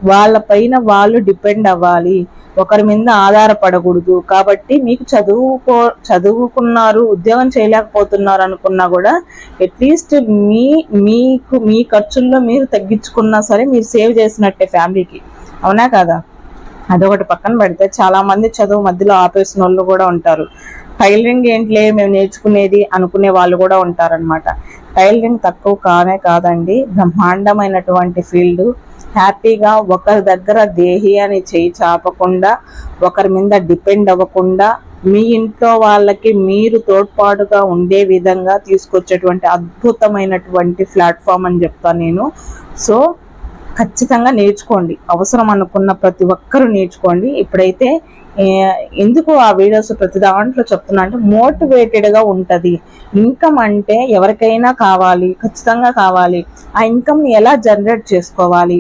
వాళ్ళ పైన వాళ్ళు డిపెండ్ అవ్వాలి, ఒకరి మీద ఆధారపడకూడదు. కాబట్టి మీకు చదువుకున్నారు, ఉద్యోగం చేయలేకపోతున్నారు అనుకున్నా కూడా అట్లీస్ట్ మీ ఖర్చుల్లో మీరు తగ్గించుకున్నా సరే మీరు సేవ్ చేసినట్టే ఫ్యామిలీకి. అవునా కదా? అదొకటి పక్కన పెడితే చాలా మంది చదువు మధ్యలో ఆపేసిన వాళ్ళు కూడా ఉంటారు. టైలరింగ్ ఏంటిలే మేము నేర్చుకునేది అనుకునే వాళ్ళు కూడా ఉంటారనమాట. టైలరింగ్ తక్కువ కాదండి, బ్రహ్మాండమైనటువంటి ఫీల్డ్. హ్యాపీగా ఒకరి దగ్గర దేహి అని చేయి చాపకుండా, ఒకరి మీద డిపెండ్ అవ్వకుండా, మీ ఇంట్లో వాళ్ళకి మీరు తోడ్పాటుగా ఉండే విధంగా తీసుకొచ్చేటువంటి అద్భుతమైనటువంటి ప్లాట్ఫామ్ అని చెప్తాను నేను. సో ఖచ్చితంగా నేర్చుకోండి, అవసరం అనుకున్న ప్రతి ఒక్కరూ నేర్చుకోండి. ఇప్పుడైతే ఎందుకు ఆ వీడియోస్ ప్రతి దాంట్లో చెప్తున్నా అంటే మోటివేటెడ్గా ఉంటుంది. ఇన్కమ్ అంటే ఎవరికైనా కావాలి, ఖచ్చితంగా కావాలి. ఆ ఇన్కమ్ని ఎలా జనరేట్ చేసుకోవాలి,